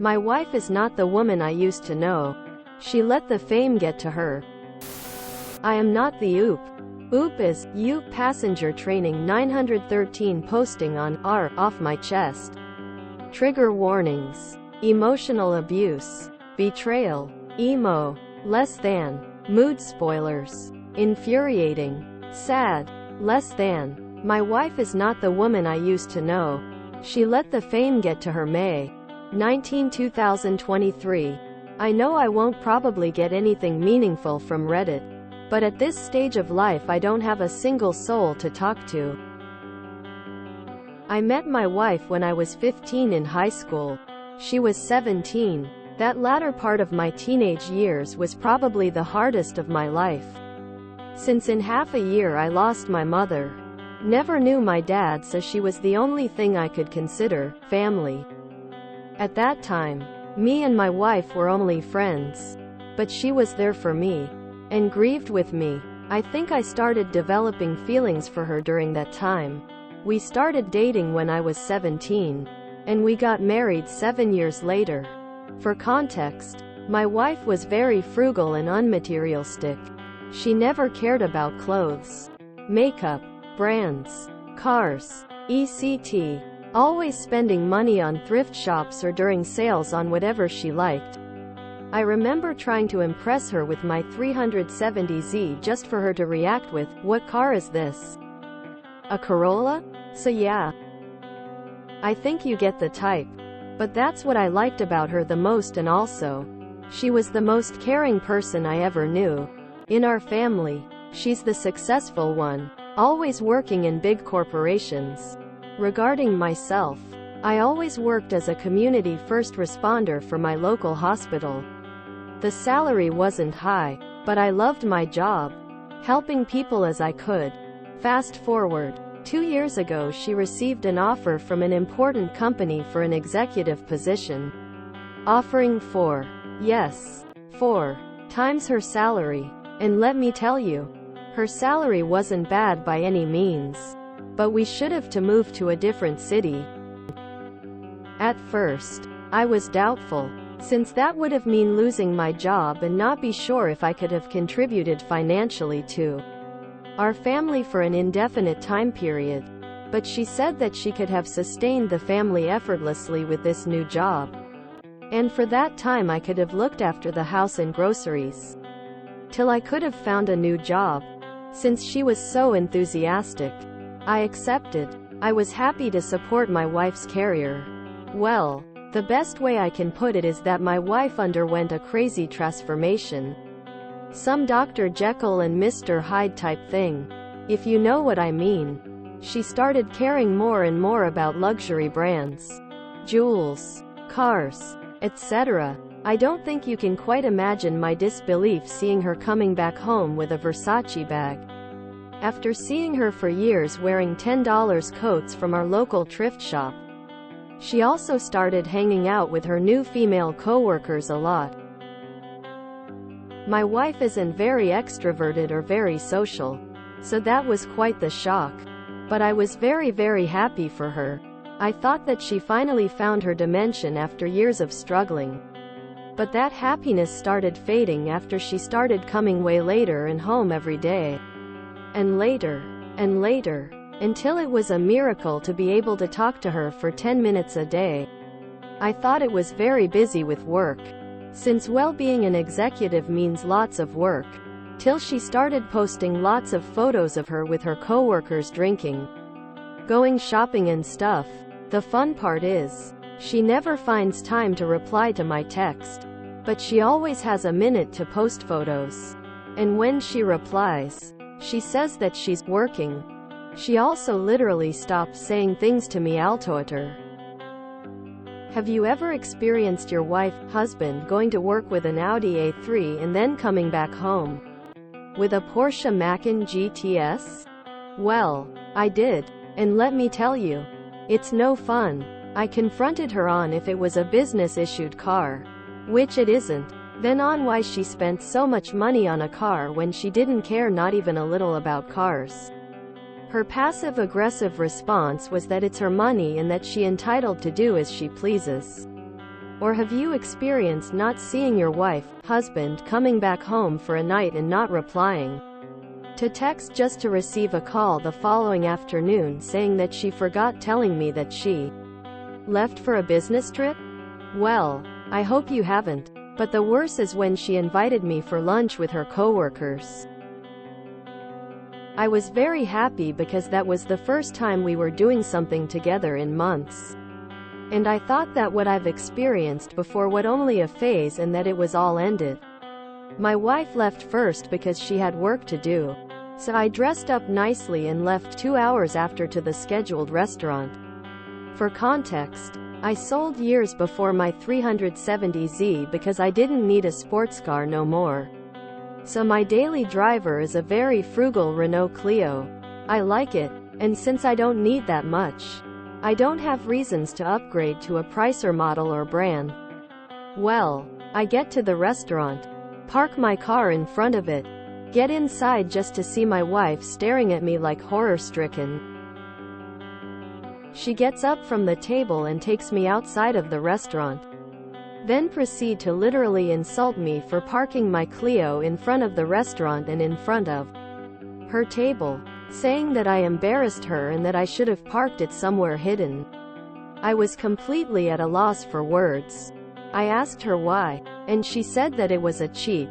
My wife is not the woman I used to know. She let the fame get to her. I am not the OOP. OOP is, you, passenger training 913 posting on, R, off my chest. Trigger warnings. Emotional abuse. Betrayal. Emo. Less than. Mood spoilers. Infuriating. Sad. Less than. My wife is not the woman I used to know. She let the fame get to her. May 19, 2023. I know I won't probably get anything meaningful from Reddit, but at this stage of life I don't have a single soul to talk to. I met my wife when I was 15 in high school. She was 17. That latter part of my teenage years was probably the hardest of my life, since in half a year I lost my mother. Never knew my dad, so she was the only thing I could consider family. At that time, me and my wife were only friends, but she was there for me and grieved with me. I think I started developing feelings for her during that time. We started dating when I was 17, and we got married 7 years later. For context, my wife was very frugal and unmaterialistic. She never cared about clothes, makeup, brands, cars, etc. Always spending money on thrift shops or during sales on whatever she liked. I remember trying to impress her with my 370Z just for her to react with, "What car is this? A Corolla?" So yeah. I think you get the type. But that's what I liked about her the most, and also, she was the most caring person I ever knew. In our family, she's the successful one, always working in big corporations. Regarding myself, I always worked as a community first responder for my local hospital. The salary wasn't high, but I loved my job, helping people as I could. Fast forward 2 years ago, she received an offer from an important company for an executive position, offering 4 times her salary. And let me tell you, her salary wasn't bad by any means, but we should have to move to a different city. At first, I was doubtful, since that would have meant losing my job and not be sure if I could have contributed financially to our family for an indefinite time period. But she said that she could have sustained the family effortlessly with this new job. And for that time I could have looked after the house and groceries till I could have found a new job. Since she was so enthusiastic, I accepted. I was happy to support my wife's career. Well, the best way I can put it is that my wife underwent a crazy transformation. Some Dr. Jekyll and Mr. Hyde type thing, if you know what I mean. She started caring more and more about luxury brands, jewels, cars, etc. I don't think you can quite imagine my disbelief seeing her coming back home with a Versace bag, after seeing her for years wearing $10 coats from our local thrift shop. She also started hanging out with her new female co-workers a lot. My wife isn't very extroverted or very social, so that was quite the shock. But I was very happy for her. I thought that she finally found her dimension after years of struggling. But that happiness started fading after she started coming way later and home every day. And later, until it was a miracle to be able to talk to her for 10 minutes a day. I thought it was very busy with work, since being an executive means lots of work, till she started posting lots of photos of her with her coworkers drinking, going shopping and stuff. The fun part is, she never finds time to reply to my text, but she always has a minute to post photos. And when she replies, she says that she's working. She also literally stopped saying things to me altoater. Have you ever experienced your wife, husband going to work with an Audi A3 and then coming back home with a Porsche Macan GTS? Well, I did. And let me tell you, it's no fun. I confronted her on if it was a business-issued car, which it isn't, then on why she spent so much money on a car when she didn't care not even a little about cars. Her passive-aggressive response was that it's her money and that she's entitled to do as she pleases. Or have you experienced not seeing your wife, husband coming back home for a night and not replying to text just to receive a call the following afternoon saying that she forgot telling me that she left for a business trip? Well, I hope you haven't. But the worst is when she invited me for lunch with her coworkers. I was very happy because that was the first time we were doing something together in months. And I thought that what I've experienced before was only a phase and that it was all ended. My wife left first because she had work to do. So I dressed up nicely and left 2 hours after to the scheduled restaurant. For context, I sold years before my 370Z because I didn't need a sports car no more. So my daily driver is a very frugal Renault Clio. I like it, and since I don't need that much, I don't have reasons to upgrade to a pricer model or brand. Well, I get to the restaurant, park my car in front of it, get inside just to see my wife staring at me like horror-stricken. She gets up from the table and takes me outside of the restaurant. Then proceed to literally insult me for parking my Clio in front of the restaurant and in front of her table, saying that I embarrassed her and that I should have parked it somewhere hidden. I was completely at a loss for words. I asked her why, and she said that it was a cheap,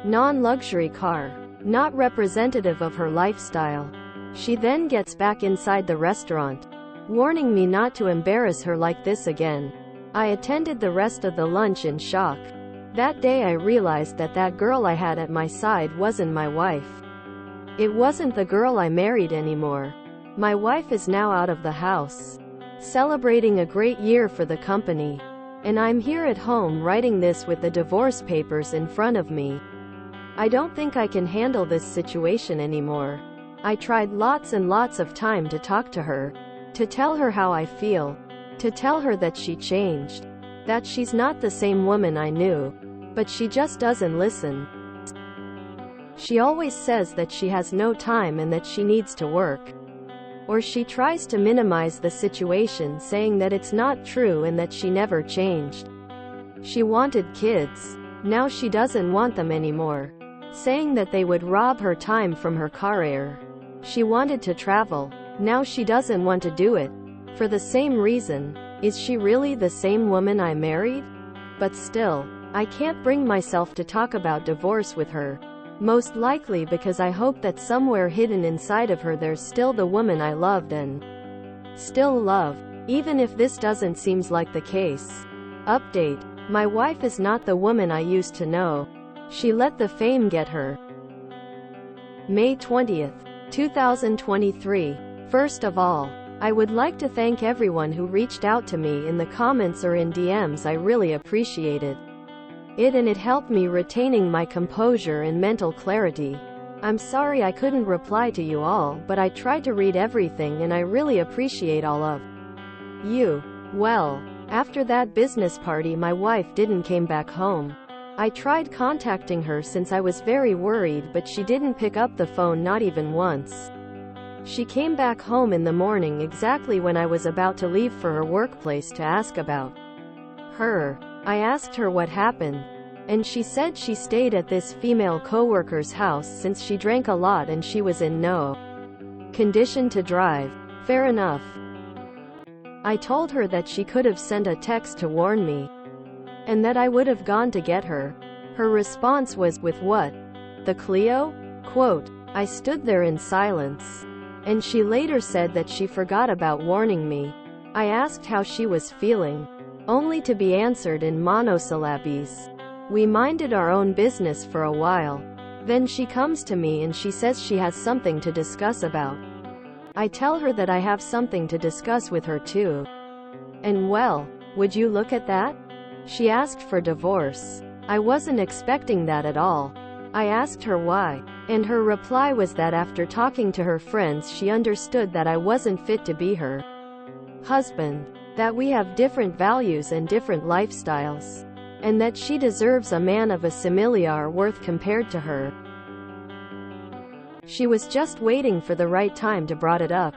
non-luxury car, not representative of her lifestyle. She then gets back inside the restaurant, warning me not to embarrass her like this again. I attended the rest of the lunch in shock. That day I realized that that girl I had at my side wasn't my wife. It wasn't the girl I married anymore. My wife is now out of the house, celebrating a great year for the company. And I'm here at home writing this with the divorce papers in front of me. I don't think I can handle this situation anymore. I tried lots and lots of time to talk to her, to tell her how I feel, to tell her that she changed, that she's not the same woman I knew, but she just doesn't listen. She always says that she has no time and that she needs to work. Or she tries to minimize the situation saying that it's not true and that she never changed. She wanted kids. Now she doesn't want them anymore, saying that they would rob her time from her career. She wanted to travel. Now she doesn't want to do it. For the same reason. Is she really the same woman I married? But still, I can't bring myself to talk about divorce with her. Most likely because I hope that somewhere hidden inside of her there's still the woman I loved and still love, even if this doesn't seem like the case. Update. My wife is not the woman I used to know. She let the fame get her. May 20th, 2023. First of all, I would like to thank everyone who reached out to me in the comments or in DMs. I really appreciated it and it helped me retaining my composure and mental clarity. I'm sorry I couldn't reply to you all, but I tried to read everything and I really appreciate all of you. Well, after that business party my wife didn't came back home. I tried contacting her since I was very worried, but she didn't pick up the phone, not even once. She came back home in the morning exactly when I was about to leave for her workplace to ask about her. I asked her what happened, and she said she stayed at this female coworker's house since she drank a lot and she was in no condition to drive. Fair enough. I told her that she could have sent a text to warn me, and that I would have gone to get her. Her response was, "With what? The Clio?" Quote, I stood there in silence. And she later said that she forgot about warning me. I asked how she was feeling, only to be answered in monosyllables. We minded our own business for a while. Then she comes to me and she says she has something to discuss about. I tell her that I have something to discuss with her too. And well, would you look at that? She asked for divorce. I wasn't expecting that at all. I asked her why, and her reply was that after talking to her friends she understood that I wasn't fit to be her husband, that we have different values and different lifestyles, and that she deserves a man of a similar worth compared to her. She was just waiting for the right time to brought it up.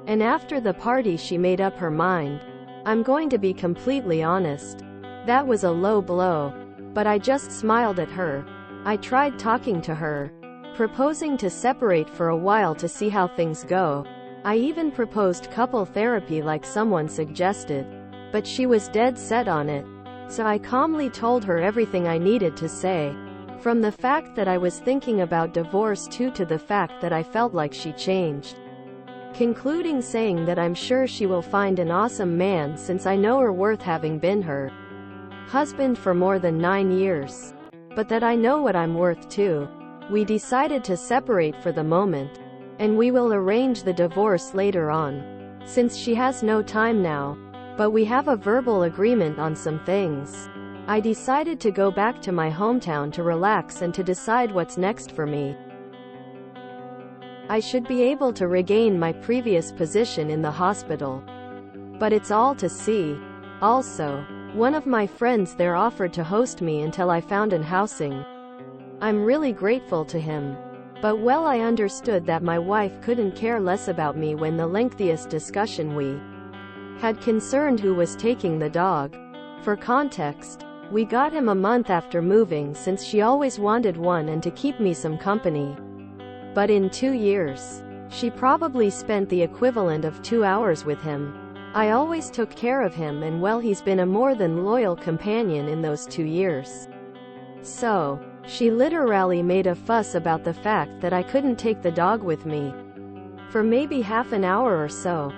And after the party she made up her mind. I'm going to be completely honest. That was a low blow. But I just smiled at her. I tried talking to her, proposing to separate for a while to see how things go. I even proposed couple therapy like someone suggested. But she was dead set on it. So I calmly told her everything I needed to say. From the fact that I was thinking about divorce to the fact that I felt like she changed. Concluding saying that I'm sure she will find an awesome man since I know her worth having been her husband for more than 9 years. But that I know what I'm worth too. We decided to separate for the moment. And we will arrange the divorce later on. Since she has no time now. But we have a verbal agreement on some things. I decided to go back to my hometown to relax and to decide what's next for me. I should be able to regain my previous position in the hospital. But it's all to see. Also, one of my friends there offered to host me until I found an housing. I'm really grateful to him. But well, I understood that my wife couldn't care less about me when the lengthiest discussion we had concerned who was taking the dog. For context, we got him a month after moving since she always wanted one and to keep me some company. But in 2 years, she probably spent the equivalent of 2 hours with him. I always took care of him and well, he's been a more than loyal companion in those 2 years. So, she literally made a fuss about the fact that I couldn't take the dog with me for maybe half an hour or so.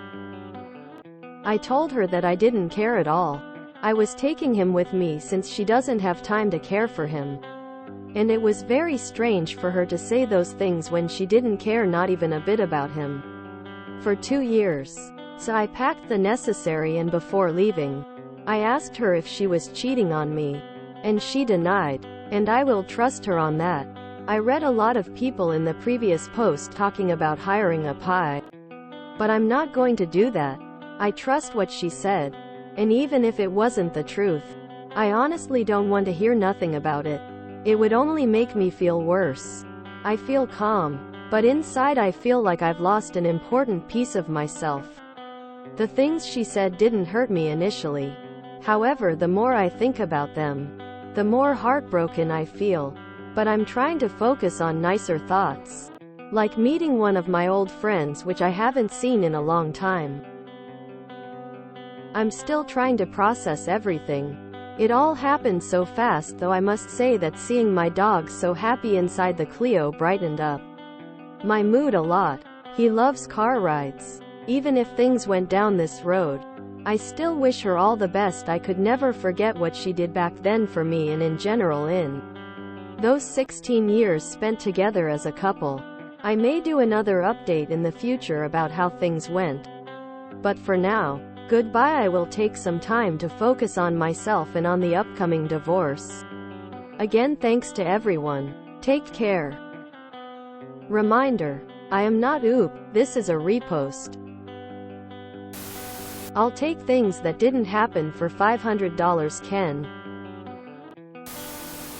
I told her that I didn't care at all. I was taking him with me since she doesn't have time to care for him. And it was very strange for her to say those things when she didn't care not even a bit about him for 2 years. So I packed the necessary and before leaving, I asked her if she was cheating on me. And she denied. And I will trust her on that. I read a lot of people in the previous post talking about hiring a pie. But I'm not going to do that. I trust what she said. And even if it wasn't the truth, I honestly don't want to hear nothing about it. It would only make me feel worse. I feel calm. But inside I feel like I've lost an important piece of myself. The things she said didn't hurt me initially. However, the more I think about them, the more heartbroken I feel. But I'm trying to focus on nicer thoughts. Like meeting one of my old friends which I haven't seen in a long time. I'm still trying to process everything. It all happened so fast, though I must say that seeing my dog so happy inside the Clio brightened up my mood a lot. He loves car rides. Even if things went down this road, I still wish her all the best. I could never forget what she did back then for me and in general in those 16 years spent together as a couple. I may do another update in the future about how things went. But for now, goodbye. I will take some time to focus on myself and on the upcoming divorce. Again, thanks to everyone. Take care. Reminder: I am not oop, this is a repost. I'll take things that didn't happen for $500, Ken.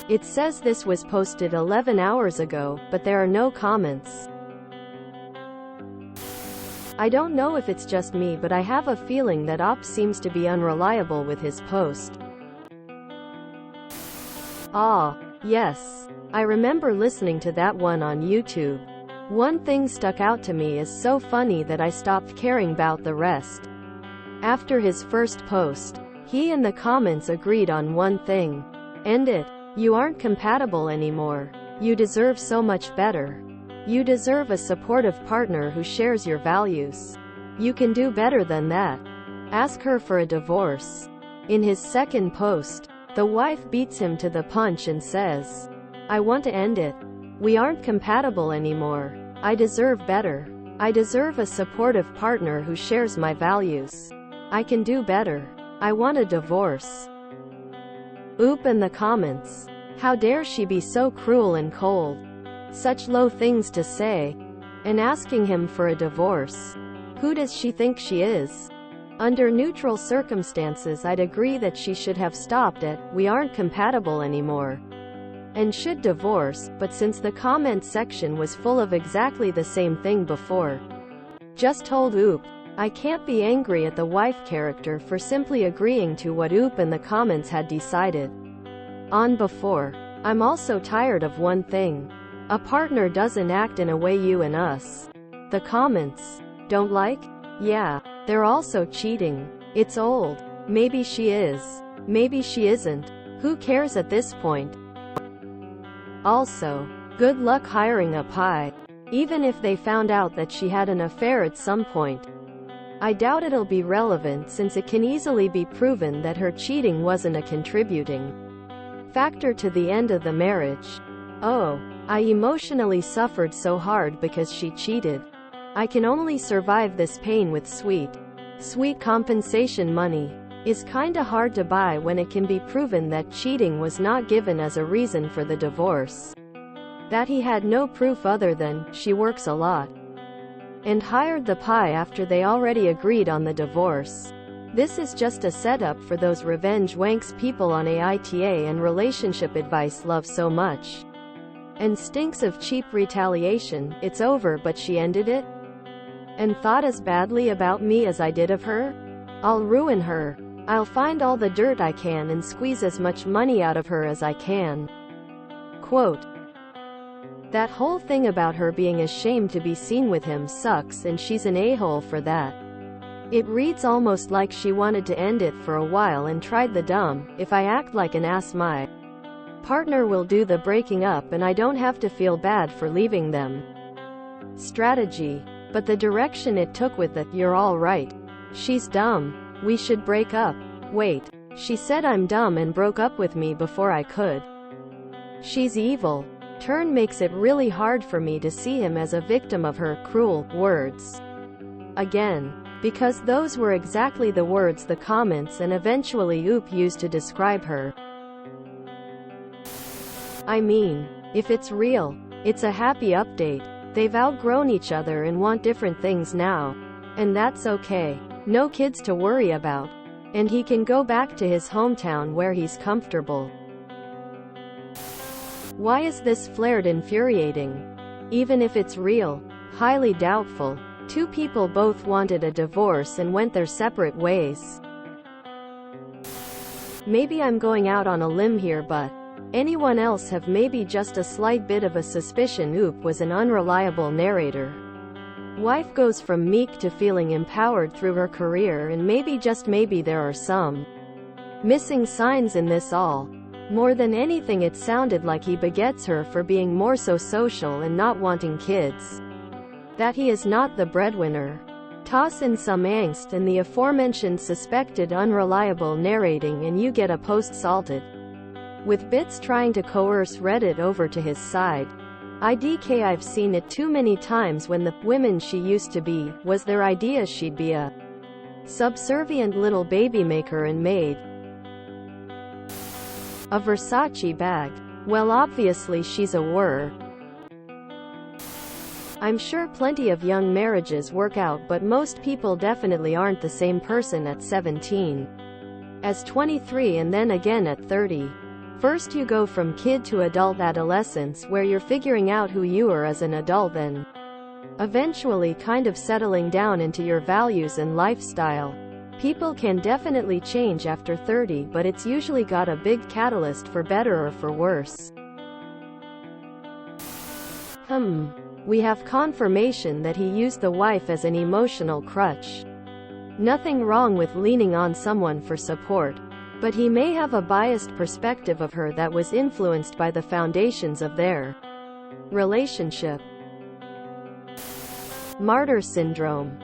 It says this was posted 11 hours ago, but there are no comments. I don't know if it's just me, but I have a feeling that Op seems to be unreliable with his post. Ah, yes. I remember listening to that one on YouTube. One thing stuck out to me as so funny that I stopped caring about the rest. After his first post, he and the comments agreed on one thing. End it. You aren't compatible anymore. You deserve so much better. You deserve a supportive partner who shares your values. You can do better than that. Ask her for a divorce. In his second post, the wife beats him to the punch and says, I want to end it. We aren't compatible anymore. I deserve better. I deserve a supportive partner who shares my values. I can do better. I want a divorce. Oop in the comments. How dare she be so cruel and cold. Such low things to say. And asking him for a divorce. Who does she think she is? Under neutral circumstances, I'd agree that she should have stopped at, we aren't compatible anymore, and should divorce, but since the comment section was full of exactly the same thing before, just told oop, I can't be angry at the wife character for simply agreeing to what Oop and the comments had decided on before. I'm also tired of one thing. A partner doesn't act in a way you and us, the comments, don't like? Yeah, they're also cheating. It's old. Maybe she is. Maybe she isn't. Who cares at this point? Also, good luck hiring a pie. Even if they found out that she had an affair at some point, I doubt it'll be relevant since it can easily be proven that her cheating wasn't a contributing factor to the end of the marriage. Oh, I emotionally suffered so hard because she cheated. I can only survive this pain with sweet compensation money. Is kinda hard to buy when it can be proven that cheating was not given as a reason for the divorce. That he had no proof other than, she works a lot, and hired the pie after they already agreed on the divorce. This is just a setup for those revenge wanks people on AITA and relationship advice love so much. And stinks of cheap retaliation. It's over, but she ended it? And thought as badly about me as I did of her? I'll ruin her. I'll find all the dirt I can and squeeze as much money out of her as I can. Quote, that whole thing about her being ashamed to be seen with him sucks, and she's an a-hole for that. It reads almost like she wanted to end it for a while and tried the dumb, if I act like an ass my partner will do the breaking up and I don't have to feel bad for leaving them strategy. But the direction it took with the, you're all right, she's dumb, we should break up. Wait, she said I'm dumb and broke up with me before I could. She's evil. Turn makes it really hard for me to see him as a victim of her cruel words. Again, because those were exactly the words the comments and eventually Oop used to describe her. I mean, if it's real, it's a happy update. They've outgrown each other and want different things now. And that's okay. No kids to worry about. And he can go back to his hometown where he's comfortable. Why is this flared infuriating? Even if it's real, highly doubtful. Two people both wanted a divorce and went their separate ways. Maybe I'm going out on a limb here, but anyone else have maybe just a slight bit of a suspicion Oop was an unreliable narrator. Wife goes from meek to feeling empowered through her career, and maybe just maybe there are some missing signs in this all. More than anything, it sounded like he begets her for being more so social and not wanting kids. That he is not the breadwinner. Toss in some angst and the aforementioned suspected unreliable narrating and you get a post salted with bits trying to coerce Reddit over to his side. IDK, I've seen it too many times when the women she used to be was their idea she'd be a subservient little baby maker and maid. A Versace bag. Well, obviously she's a whir. I'm sure plenty of young marriages work out, but most people definitely aren't the same person at 17 as 23 and then again at 30. First you go from kid to adult adolescence where you're figuring out who you are as an adult, then eventually kind of settling down into your values and lifestyle. People can definitely change after 30, but it's usually got a big catalyst for better or for worse. We have confirmation that he used the wife as an emotional crutch. Nothing wrong with leaning on someone for support, but he may have a biased perspective of her that was influenced by the foundations of their relationship. Martyr syndrome.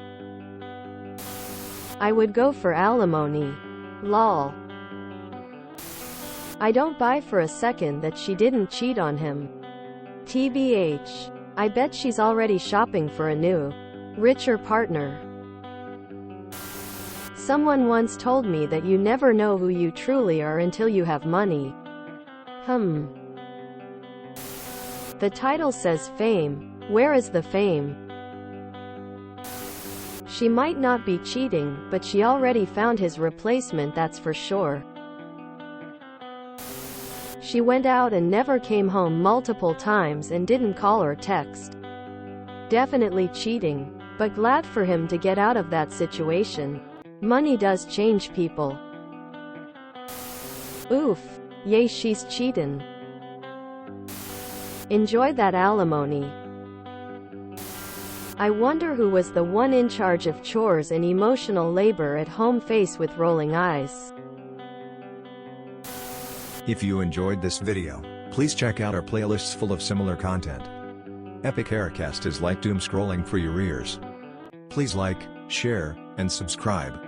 I would go for alimony. Lol. I don't buy for a second that she didn't cheat on him. TBH. I bet she's already shopping for a new, richer partner. Someone once told me that you never know who you truly are until you have money. The title says fame. Where is the fame? She might not be cheating, but she already found his replacement, that's for sure. She went out and never came home multiple times and didn't call or text. Definitely cheating. but glad for him to get out of that situation. Money does change people. Oof. Yay, she's cheatin'. Enjoy that alimony. I wonder who was the one in charge of chores and emotional labor at home, face with rolling eyes. If you enjoyed this video, please check out our playlists full of similar content. Epic Haircast is like doom scrolling for your ears. Please like, share, and subscribe.